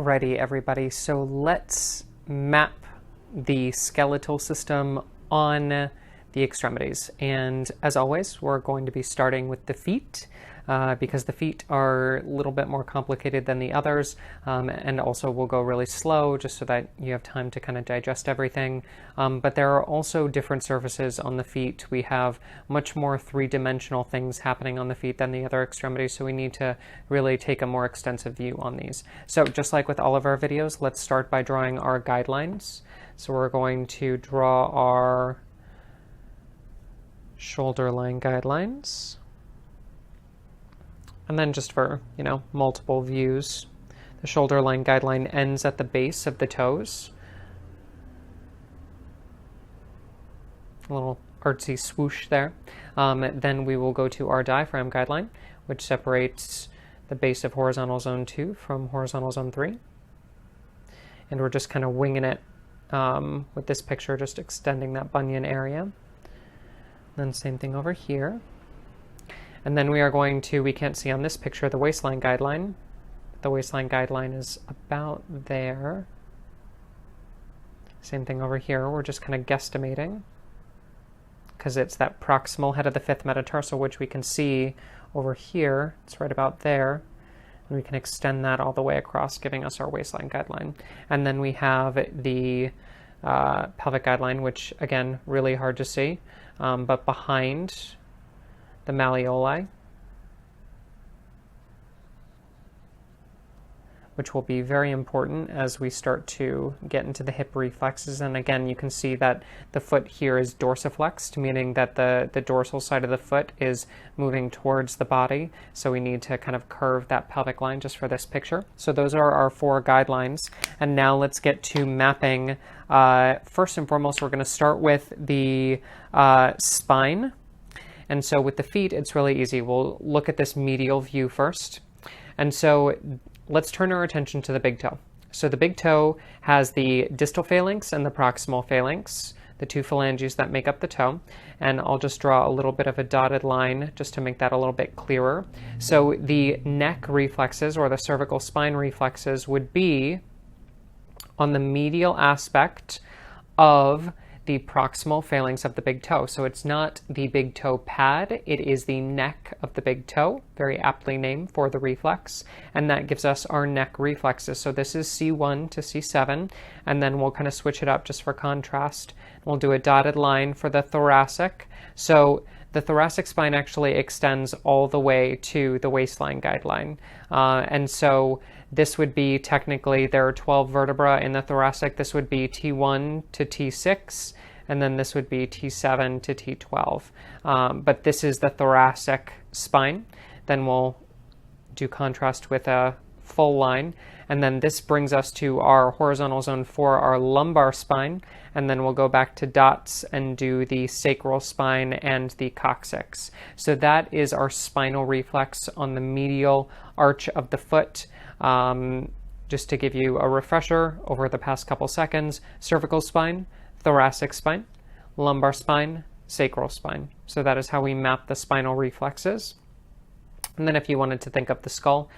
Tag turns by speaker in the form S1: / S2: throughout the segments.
S1: Alrighty, everybody, so let's map the skeletal system on the extremities. And as always, we're going to be starting with the feet because the feet are a little bit more complicated than the others. And also we'll go really slow just so that you have time to kind of digest everything. But there are also different surfaces on the feet. We have much more three-dimensional things happening on the feet than the other extremities, so we need to really take a more extensive view on these. So just like with all of our videos, let's start by drawing our guidelines. So we're going to draw our shoulder line guidelines. And then just for, multiple views, the shoulder line guideline ends at the base of the toes. A little artsy swoosh there. Then we will go to our diaphragm guideline, which separates the base of horizontal zone 2 from horizontal zone 3. And we're just kind of winging it with this picture, just extending that bunion area. Then same thing over here. And then we are going to, we can't see on this picture, the waistline guideline. The waistline guideline is about there. Same thing over here. We're just kind of guesstimating because it's that proximal head of the fifth metatarsal, which we can see over here. It's right about there. And we can extend that all the way across, giving us our waistline guideline. And then we have the pelvic guideline, which again, really hard to see, but behind the malleoli, which will be very important as we start to get into the hip reflexes. And again, you can see that the foot here is dorsiflexed, meaning that the dorsal side of the foot is moving towards the body. So we need to kind of curve that pelvic line just for this picture. So those are our 4 guidelines. And now let's get to mapping. First and foremost, we're going to start with the spine. And so with the feet, it's really easy. We'll look at this medial view first. And so let's turn our attention to the big toe. So the big toe has the distal phalanx and the proximal phalanx, the 2 phalanges that make up the toe. And I'll just draw a little bit of a dotted line just to make that a little bit clearer. So the neck reflexes or the cervical spine reflexes would be on the medial aspect of the proximal phalanx of the big toe. So it's not the big toe pad, it is the neck of the big toe, very aptly named for the reflex, and that gives us our neck reflexes. So this is C1 to C7, and then we'll kind of switch it up just for contrast. We'll do a dotted line for the thoracic. So the thoracic spine actually extends all the way to the waistline guideline. And so this would be technically, there are 12 vertebrae in the thoracic. This would be T1 to T6, and then this would be T7 to T12. But this is the thoracic spine. Then we'll do contrast with a full line. And then this brings us to our horizontal zone 4, our lumbar spine. And then we'll go back to dots and do the sacral spine and the coccyx. So that is our spinal reflex on the medial arch of the foot. Just to give you a refresher over the past couple seconds: cervical spine, thoracic spine, lumbar spine, sacral spine. So that is how we map the spinal reflexes. And then if you wanted to think of the skull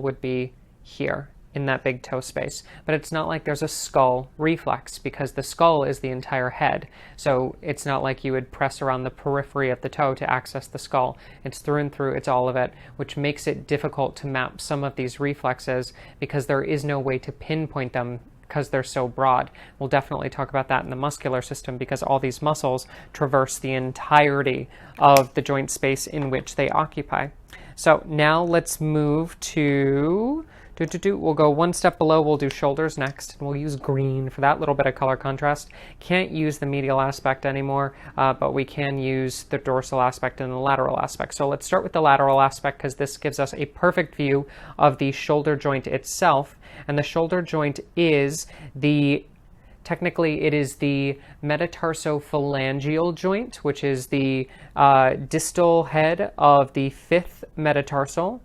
S1: would be here in that big toe space. But it's not like there's a skull reflex because the skull is the entire head. So it's not like you would press around the periphery of the toe to access the skull. It's through and through, it's all of it, which makes it difficult to map some of these reflexes because there is no way to pinpoint them because they're so broad. We'll definitely talk about that in the muscular system because all these muscles traverse the entirety of the joint space in which they occupy. So now let's move to we'll go one step below. We'll do shoulders next, and we'll use green for that little bit of color contrast. Can't use the medial aspect anymore, but we can use the dorsal aspect and the lateral aspect. So let's start with the lateral aspect because this gives us a perfect view of the shoulder joint itself. And the shoulder joint is technically it is the metatarsophalangeal joint, which is the distal head of the 5th metatarsal,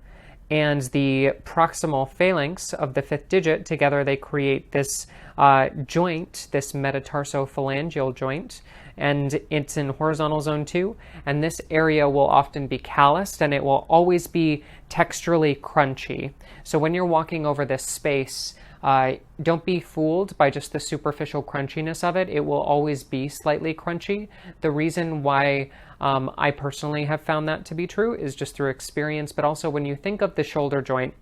S1: and the proximal phalanx of the 5th digit. Together they create this joint, this metatarsophalangeal joint, and it's in horizontal zone 2, and this area will often be calloused and it will always be texturally crunchy. So when you're walking over this space, don't be fooled by just the superficial crunchiness of it. It will always be slightly crunchy. The reason why I personally have found that to be true is just through experience, but also when you think of the shoulder joint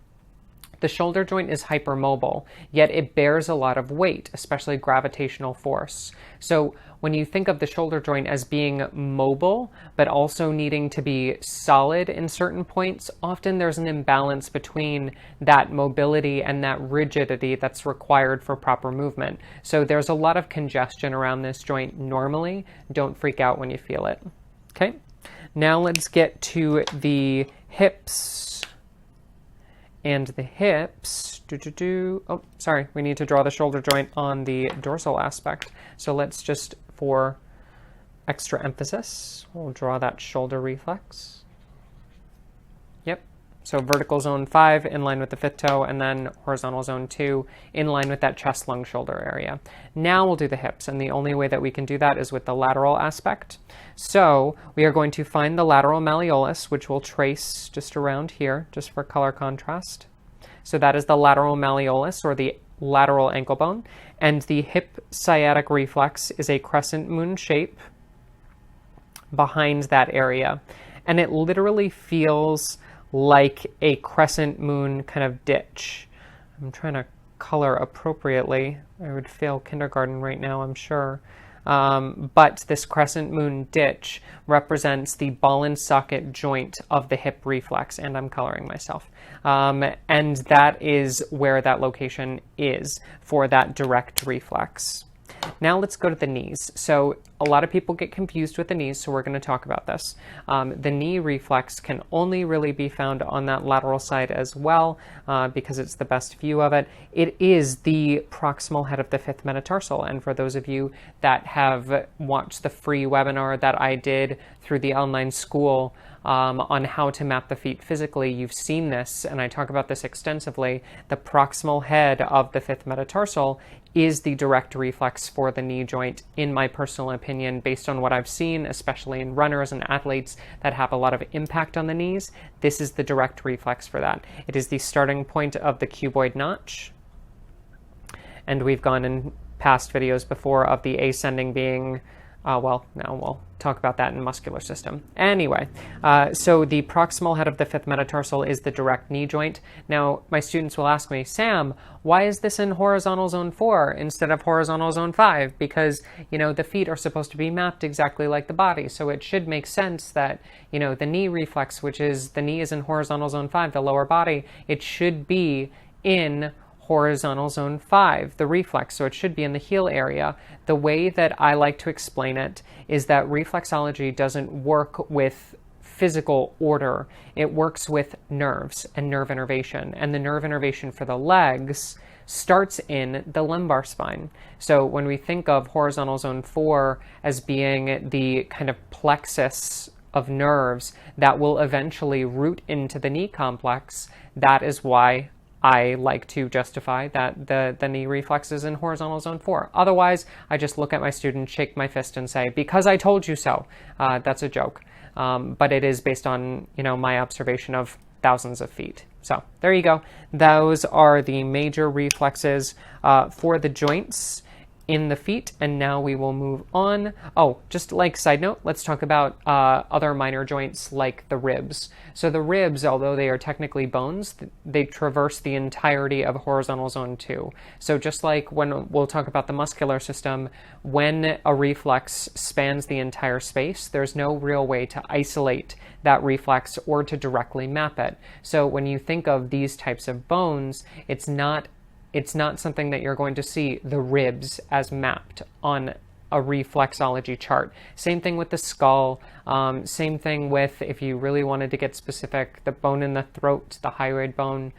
S1: is hypermobile, yet it bears a lot of weight, especially gravitational force. So when you think of the shoulder joint as being mobile, but also needing to be solid in certain points, often there's an imbalance between that mobility and that rigidity that's required for proper movement. So there's a lot of congestion around this joint normally. Don't freak out when you feel it. Okay, now let's get to the hips. And the hips, oh, sorry, we need to draw the shoulder joint on the dorsal aspect. So let's just, for extra emphasis, we'll draw that shoulder reflex. Yep, so vertical zone 5 in line with the fifth toe, and then horizontal zone 2 in line with that chest, lung, shoulder area. Now we'll do the hips, and the only way that we can do that is with the lateral aspect. So we are going to find the lateral malleolus, which we'll trace just around here, just for color contrast. So that is the lateral malleolus, or the lateral ankle bone. And the hip sciatic reflex is a crescent moon shape behind that area. And it literally feels like a crescent moon kind of ditch. I'm trying to color appropriately. I would fail kindergarten right now, I'm sure. But this crescent moon ditch represents the ball and socket joint of the hip reflex, and I'm coloring myself. And that is where that location is for that direct reflex. Now let's go to the knees. So a lot of people get confused with the knees, so we're going to talk about this. The knee reflex can only really be found on that lateral side as well, because it's the best view of it. It is the proximal head of the fifth metatarsal, and for those of you that have watched the free webinar that I did through the online school on how to map the feet physically, you've seen this, and I talk about this extensively. The proximal head of the fifth metatarsal is the direct reflex for the knee joint, in my personal opinion, based on what I've seen, especially in runners and athletes that have a lot of impact on the knees. This is the direct reflex for that. It is the starting point of the cuboid notch. And we've gone in past videos before of the ascending being, well, now we'll talk about that in muscular system. Anyway, so the proximal head of the fifth metatarsal is the direct knee joint. Now, my students will ask me, Sam, why is this in horizontal zone 4 instead of horizontal zone 5? Because, you know, the feet are supposed to be mapped exactly like the body. So it should make sense that, you know, the knee reflex, which is the knee is in horizontal zone 5, the lower body, it should be in horizontal zone 5, the reflex, so it should be in the heel area. The way that I like to explain it is that reflexology doesn't work with physical order. It works with nerves and nerve innervation, and the nerve innervation for the legs starts in the lumbar spine. So when we think of horizontal zone 4 as being the kind of plexus of nerves that will eventually root into the knee complex, that is why I like to justify that the knee reflex is in horizontal zone 4. Otherwise, I just look at my student, shake my fist, and say, because I told you so. That's a joke. But it is based on, you know, my observation of thousands of feet. So there you go. Those are the major reflexes for the joints in the feet, and now we will move on. Oh, just like side note, let's talk about other minor joints like the ribs. So the ribs, although they are technically bones, they traverse the entirety of horizontal zone 2. So just like when we'll talk about the muscular system, when a reflex spans the entire space, there's no real way to isolate that reflex or to directly map it. So when you think of these types of bones, it's not something that you're going to see the ribs as mapped on a reflexology chart. Same thing with the skull. Same thing with, if you really wanted to get specific, the bone in the throat, the hyoid bone.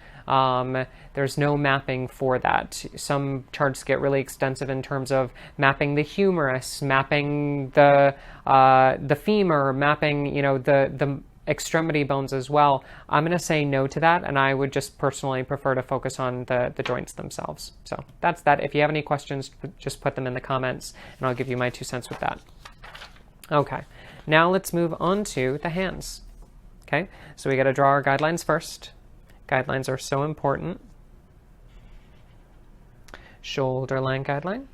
S1: There's no mapping for that. Some charts get really extensive in terms of mapping the humerus, mapping the femur, mapping, you know, the extremity bones as well. I'm going to say no to that, and I would just personally prefer to focus on the joints themselves. So that's that. If you have any questions, just put them in the comments, and I'll give you my 2 cents with that. Okay, now let's move on to the hands. Okay, so we got to draw our guidelines first. Guidelines are so important. Shoulder line guideline.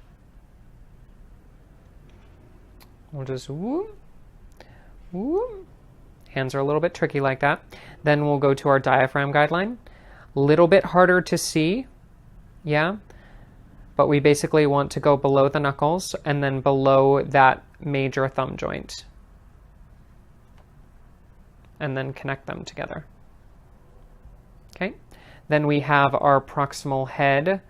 S1: We'll just whoop, whoop. Hands are a little bit tricky like that. Then we'll go to our diaphragm guideline. A little bit harder to see, yeah, but we basically want to go below the knuckles and then below that major thumb joint. And then connect them together. Okay, then we have our proximal head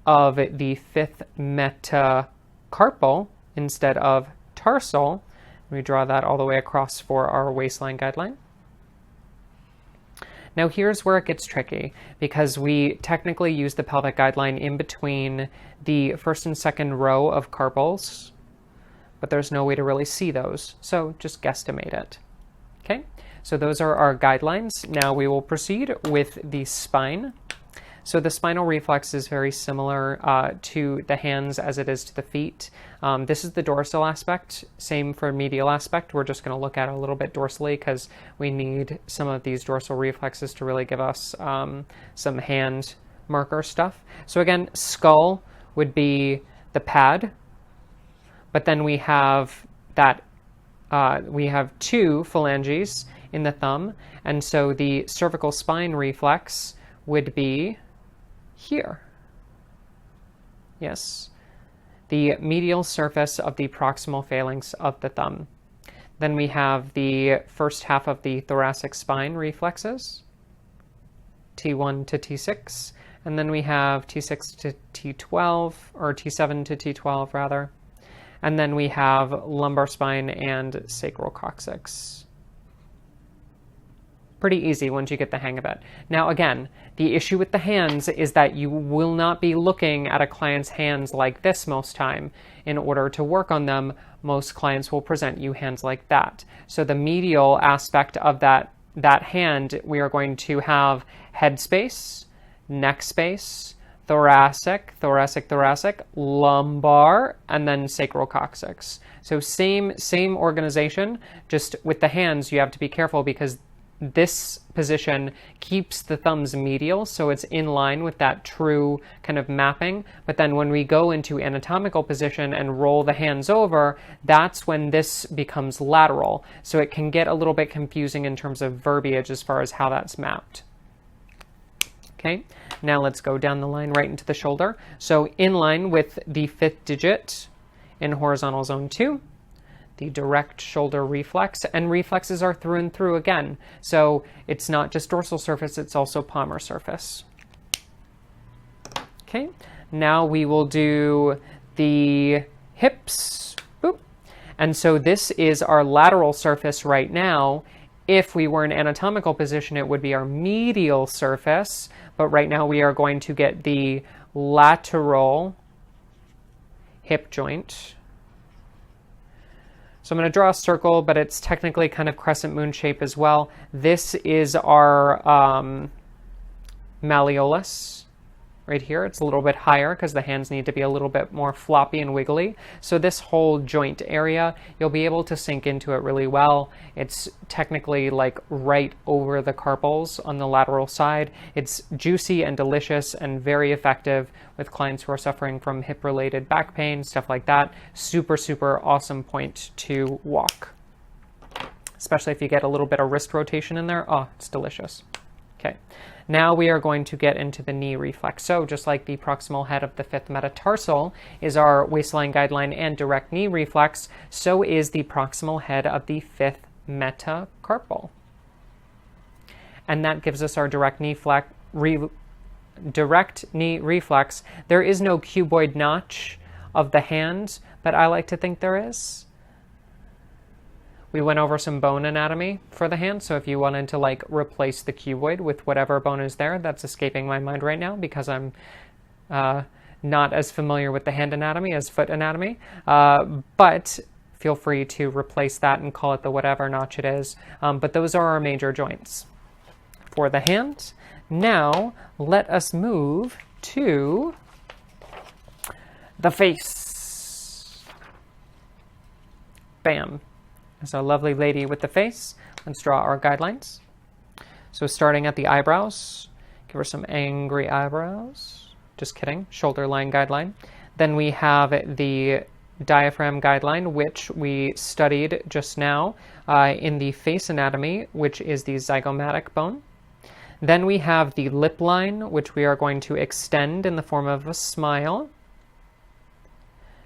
S1: of the fifth metacarpal instead of tarsal. We draw that all the way across for our waistline guideline. Now here's where it gets tricky, because we technically use the pelvic guideline in between the first and second row of carpals, but there's no way to really see those, so just guesstimate it. Okay, so those are our guidelines. Now we will proceed with the spine. So the spinal reflex is very similar to the hands as it is to the feet. This is the dorsal aspect, same for medial aspect. We're just going to look at it a little bit dorsally because we need some of these dorsal reflexes to really give us some hand marker stuff. So again, skull would be the pad, but then we have that we have two phalanges in the thumb, and so the cervical spine reflex would be here. Yes, the medial surface of the proximal phalanx of the thumb. Then we have the first half of the thoracic spine reflexes, T1 to T6, and then we have T6 to T12, or T7 to T12 rather, and then we have lumbar spine and sacral coccyx. Pretty easy once you get the hang of it. Now again, the issue with the hands is that you will not be looking at a client's hands like this most time. In order to work on them, most clients will present you hands like that. So the medial aspect of that hand, we are going to have head space, neck space, thoracic, lumbar, and then sacral coccyx. So same organization, just with the hands you have to be careful because this position keeps the thumbs medial, so it's in line with that true kind of mapping. But then when we go into anatomical position and roll the hands over, that's when this becomes lateral. So it can get a little bit confusing in terms of verbiage as far as how that's mapped. Okay, now let's go down the line right into the shoulder. So in line with the fifth digit in horizontal zone 2, the direct shoulder reflex, and reflexes are through and through again. So it's not just dorsal surface, it's also palmar surface. Okay, now we will do the hips. Boop. And so this is our lateral surface right now. If we were in anatomical position, it would be our medial surface, but right now we are going to get the lateral hip joint. So I'm going to draw a circle, but it's technically kind of crescent moon shape as well. This is our malleolus right here. It's a little bit higher because the hands need to be a little bit more floppy and wiggly. So this whole joint area, you'll be able to sink into it really well. It's technically like right over the carpals on the lateral side. It's juicy and delicious and very effective with clients who are suffering from hip-related back pain, stuff like that. Super, super awesome point to walk, especially if you get a little bit of wrist rotation in there. Oh, it's delicious. Okay. Now we are going to get into the knee reflex. So just like the proximal head of the fifth metatarsal is our waistline guideline and direct knee reflex, so is the proximal head of the fifth metacarpal. And that gives us our direct knee reflex. There is no cuboid notch of the hand, but I like to think there is. We went over some bone anatomy for the hand, so if you wanted to like replace the cuboid with whatever bone is there, that's escaping my mind right now because I'm not as familiar with the hand anatomy as foot anatomy, but feel free to replace that and call it the whatever notch it is. But those are our major joints for the hand. Now let us move to the face. Bam. There's our lovely lady with the face. Let's draw our guidelines. So starting at the eyebrows, give her some angry eyebrows. Just kidding, shoulder line guideline. Then we have the diaphragm guideline, which we studied just now in the face anatomy, which is the zygomatic bone. Then we have the lip line, which we are going to extend in the form of a smile,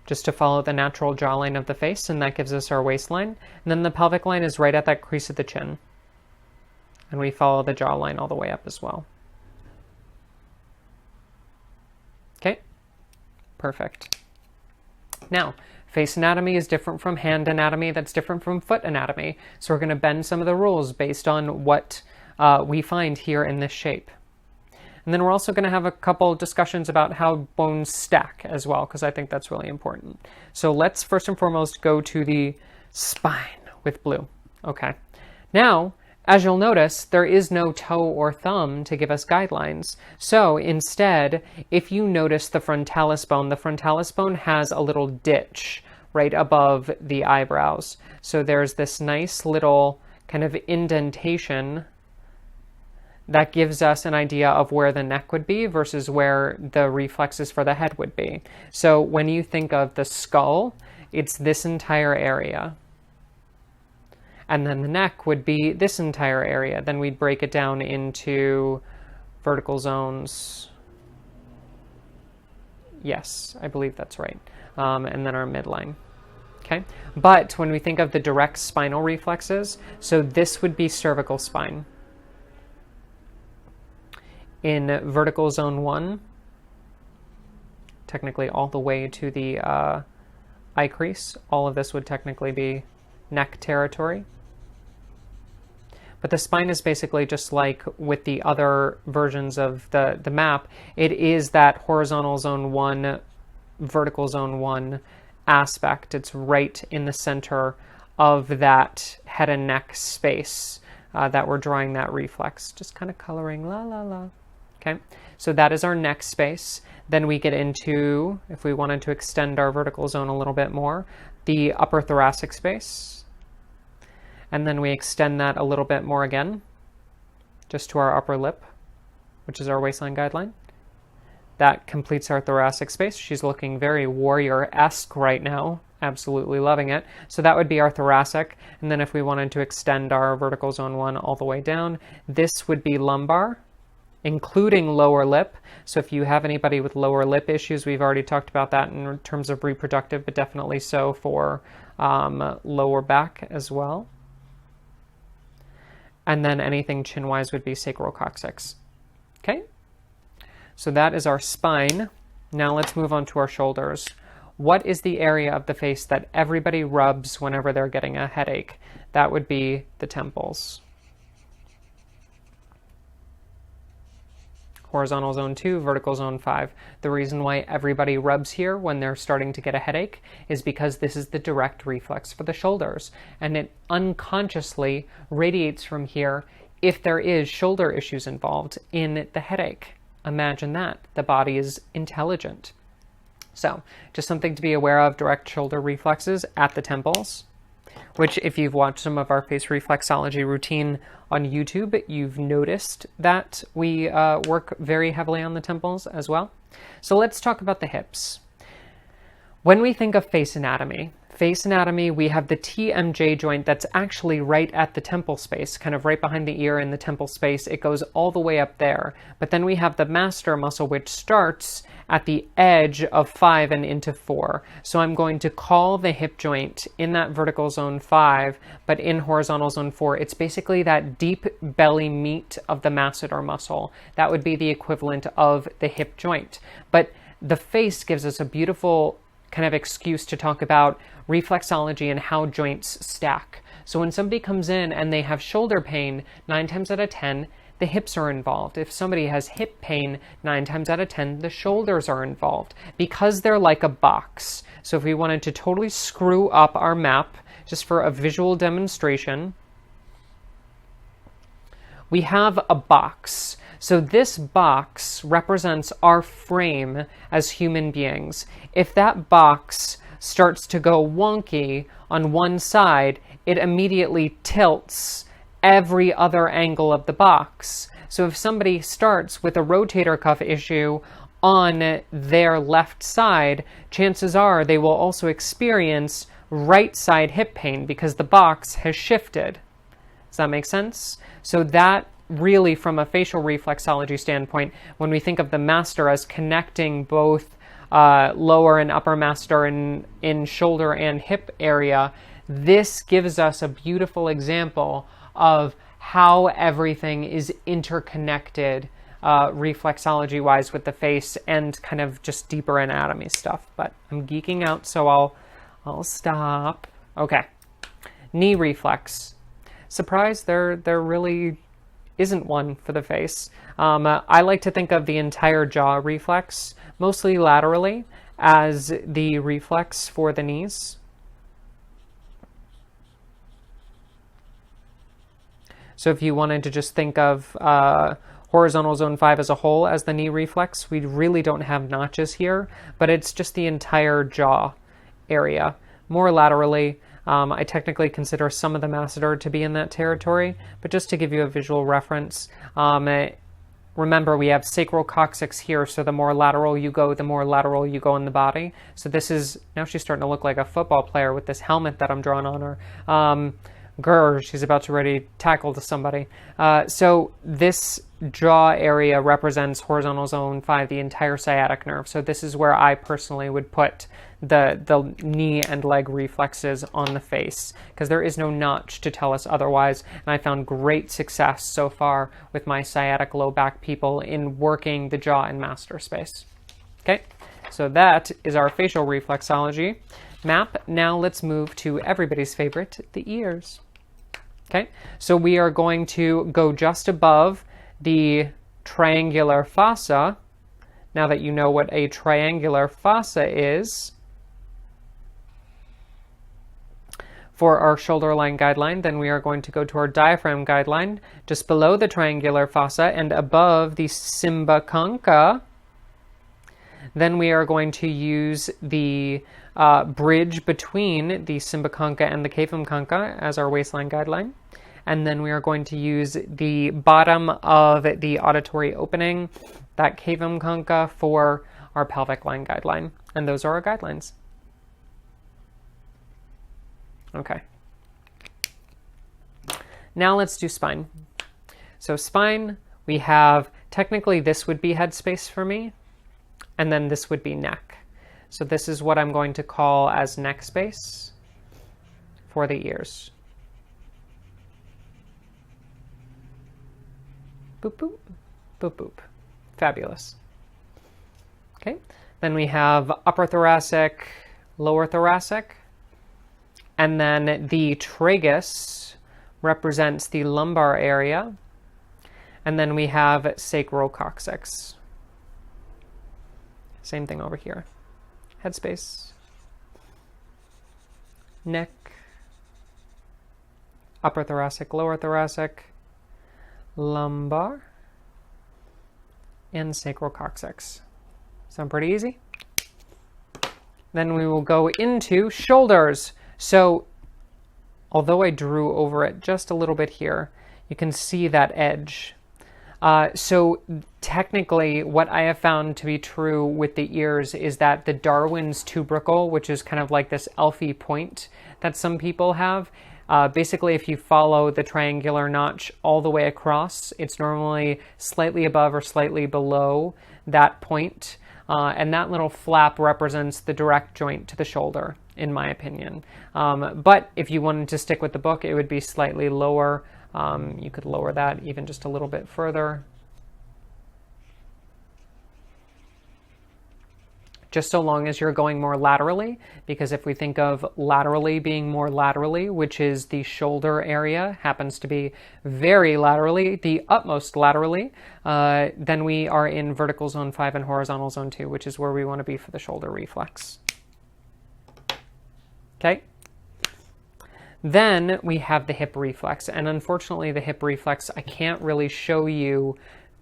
S1: just to follow the natural jawline of the face, and that gives us our waistline. And then the pelvic line is right at that crease of the chin. And we follow the jawline all the way up as well. Okay, perfect. Now, face anatomy is different from hand anatomy, that's different from foot anatomy. So we're going to bend some of the rules based on what we find here in this shape. And then we're also going to have a couple discussions about how bones stack as well, because I think that's really important. So let's first and foremost go to the spine with blue. Okay. Now, as you'll notice, there is no toe or thumb to give us guidelines. So instead, if you notice the frontalis bone has a little ditch right above the eyebrows. So there's this nice little kind of indentation that gives us an idea of where the neck would be versus where the reflexes for the head would be. So when you think of the skull, it's this entire area. And then the neck would be this entire area. Then we'd break it down into vertical zones. Yes, I believe that's right. And then our midline. Okay. But when we think of the direct spinal reflexes, so this would be cervical spine. In vertical zone 1, technically all the way to the eye crease, all of this would technically be neck territory. But the spine is basically just like with the other versions of the map. It is that horizontal zone 1, vertical zone 1 aspect. It's right in the center of that head and neck space that we're drawing that reflex. Just kind of coloring la la la. Okay, so that is our neck space. Then we get into, if we wanted to extend our vertical zone a little bit more, the upper thoracic space. And then we extend that a little bit more again, just to our upper lip, which is our waistline guideline. That completes our thoracic space. She's looking very warrior-esque right now. Absolutely loving it. So that would be our thoracic. And then if we wanted to extend our vertical zone 1 all the way down, this would be lumbar, including lower lip. So if you have anybody with lower lip issues, we've already talked about that in terms of reproductive, but definitely so for lower back as well. And then anything chin-wise would be sacrococcyx. Okay, so that is our spine. Now let's move on to our shoulders. What is the area of the face that everybody rubs whenever they're getting a headache? That would be the temples. Horizontal zone 2, vertical zone 5. The reason why everybody rubs here when they're starting to get a headache is because this is the direct reflex for the shoulders, and it unconsciously radiates from here if there is shoulder issues involved in the headache. Imagine that. The body is intelligent. So, just something to be aware of, direct shoulder reflexes at the temples, which if you've watched some of our face reflexology routine on YouTube, you've noticed that we work very heavily on the temples as well. So let's talk about the hips. When we think of face anatomy, we have the TMJ joint that's actually right at the temple space, kind of right behind the ear in the temple space. It goes all the way up there. But then we have the masseter muscle, which starts at the edge of 5 and into 4. So I'm going to call the hip joint in that vertical zone 5, but in horizontal zone 4. It's basically that deep belly meat of the masseter muscle. That would be the equivalent of the hip joint. But the face gives us a beautiful kind of excuse to talk about reflexology and how joints stack. So when somebody comes in and they have shoulder pain, 9 times out of 10, the hips are involved. If somebody has hip pain, 9 times out of 10, the shoulders are involved because they're like a box. So if we wanted to totally screw up our map, just for a visual demonstration, we have a box. So this box represents our frame as human beings. If that box starts to go wonky on one side, it immediately tilts every other angle of the box. So if somebody starts with a rotator cuff issue on their left side, chances are they will also experience right side hip pain because the box has shifted. Does that make sense? So that really, from a facial reflexology standpoint, when we think of the masseter as connecting both lower and upper masseter in shoulder and hip area, this gives us a beautiful example of how everything is interconnected reflexology-wise with the face and kind of just deeper anatomy stuff. But I'm geeking out, so I'll stop. Okay, knee reflex. Surprise, there really isn't one for the face. I like to think of the entire jaw reflex, mostly laterally, as the reflex for the knees. So if you wanted to just think of horizontal zone 5 as a whole as the knee reflex, we really don't have notches here, but it's just the entire jaw area, more laterally. I technically consider some of the masseter to be in that territory, but just to give you a visual reference, remember we have sacral coccyx here, so the more lateral you go, the more lateral you go in the body. So this is, now she's starting to look like a football player with this helmet that I'm drawing on her. She's about to ready tackle to somebody. So this jaw area represents horizontal zone 5, the entire sciatic nerve. So this is where I personally would put the knee and leg reflexes on the face, because there is no notch to tell us otherwise. And I found great success so far with my sciatic low back people in working the jaw and masseter space. Okay, so that is our facial reflexology map. Now let's move to everybody's favorite, the ears. Okay, so we are going to go just above the triangular fossa. Now that you know what a triangular fossa is, for our shoulder line guideline, then we are going to go to our diaphragm guideline, just below the triangular fossa and above the cymboconcha. Then we are going to use the bridge between the cymboconcha and the cavum concha as our waistline guideline. And then we are going to use the bottom of the auditory opening, that cavum concha, for our pelvic line guideline. And those are our guidelines. Okay. Now let's do spine. So spine, we have, technically this would be head space for me, and then this would be neck. So this is what I'm going to call as neck space for the ears. Boop, boop, boop, boop. Fabulous. Okay, then we have upper thoracic, lower thoracic, and then the tragus represents the lumbar area, and then we have sacrococcyx. Same thing over here. Headspace, neck, upper thoracic, lower thoracic, lumbar, and sacrococcyx. Sound pretty easy? Then we will go into shoulders. So although I drew over it just a little bit here, you can see that edge. So technically what I have found to be true with the ears is that the Darwin's tubercle, which is kind of like this elfy point that some people have, basically if you follow the triangular notch all the way across, it's normally slightly above or slightly below that point. And that little flap represents the direct joint to the shoulder, in my opinion. But if you wanted to stick with the book, it would be slightly lower. You could lower that even just a little bit further. Just so long as you're going more laterally, because if we think of laterally being more laterally, which is the shoulder area, happens to be very laterally, the utmost laterally, then we are in vertical zone 5 and horizontal zone 2, which is where we want to be for the shoulder reflex. Okay? Then we have the hip reflex, and unfortunately the hip reflex, I can't really show you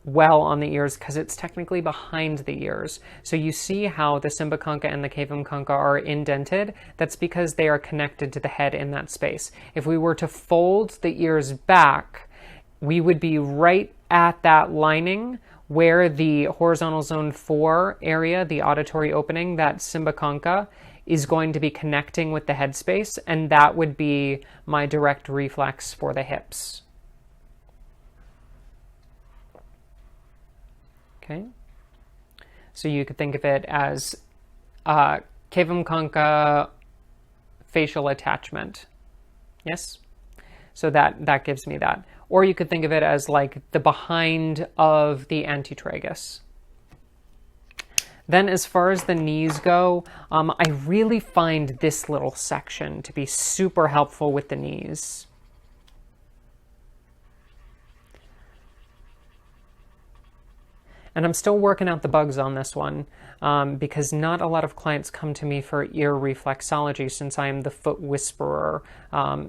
S1: well on the ears because it's technically behind the ears. So you see how the Cymboconcha and the Cavum concha are indented? That's because they are connected to the head in that space. If we were to fold the ears back, we would be right at that lining where the horizontal zone 4 area, the auditory opening, that Cymboconcha, is going to be connecting with the head space, and that would be my direct reflex for the hips. Okay, so you could think of it as Cavum concha facial attachment. Yes, so that gives me that. Or you could think of it as like the behind of the antitragus. Then as far as the knees go, I really find this little section to be super helpful with the knees. And I'm still working out the bugs on this one because not a lot of clients come to me for ear reflexology since I am the foot whisperer.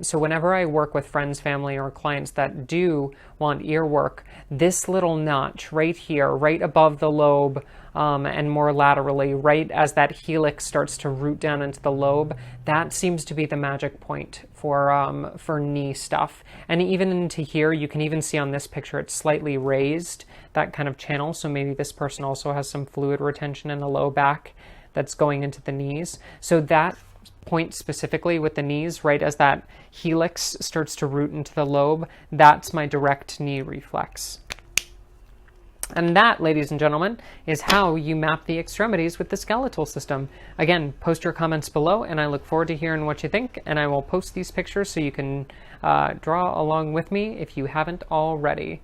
S1: So whenever I work with friends, family, or clients that do want ear work, this little notch right here, right above the lobe, and more laterally, right as that helix starts to root down into the lobe, that seems to be the magic point for knee stuff. And even into here, you can even see on this picture, it's slightly raised, that kind of channel. So maybe this person also has some fluid retention in the low back that's going into the knees. So that point specifically with the knees, right as that helix starts to root into the lobe, that's my direct knee reflex. And that, ladies and gentlemen, is how you map the extremities with the skeletal system. Again, post your comments below, and I look forward to hearing what you think, and I will post these pictures so you can draw along with me if you haven't already.